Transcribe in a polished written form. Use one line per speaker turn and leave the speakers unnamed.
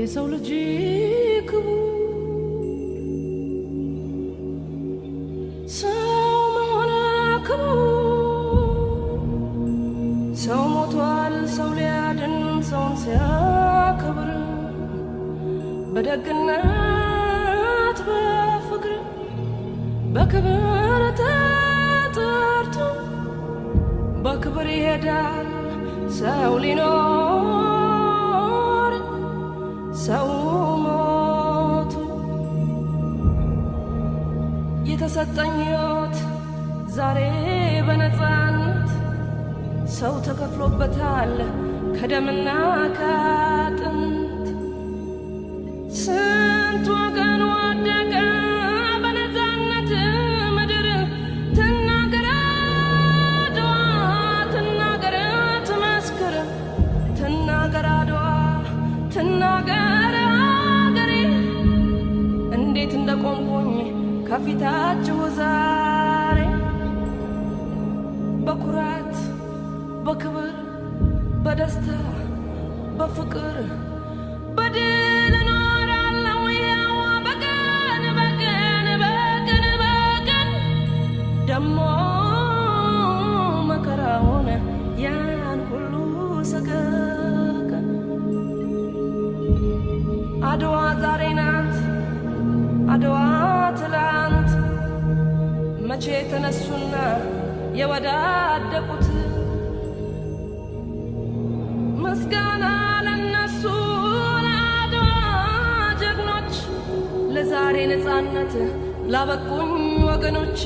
የሰው ልጅ ክቡር ሰው መሆን ክቡር ሰው ሞቷል ሰው ሊያድን ሰውን ሲያከብር በደግነት በፍቅር በክብር ተጠርቶ በክብር ይሄዳል ሰው ሊኖር ሰው ሞቱ የተሰጠኝ ሕይወት ዛሬ በነፃነት ሰው ተከፍሎበታል ከደምና ከአጥንት ስንት ወገን ወደቀ በነፃነት ምድር ትናገር አድዋ ትናገር ትመስክር ትናገር አድዋ ትናገር አገሬ እንዴት እንደቆምኩኝ ከፊታችሁ ዛሬ በኩራት በክብር በደስታ በፍቅር በድል እኖራለሁ ያው በቀን በቀን በቀን በቀን ደሞ መከራውን ያን ሁሉ ሰቀቀን አድዋ ዛሬ ናት አድዋ ትላንት መቼ ተነሱና የወዳደቁት ምስጋና ለነሱ ለአድዋ ጀግኖች ለዛሬ ነፃነት ላበቁኝ ወገኖች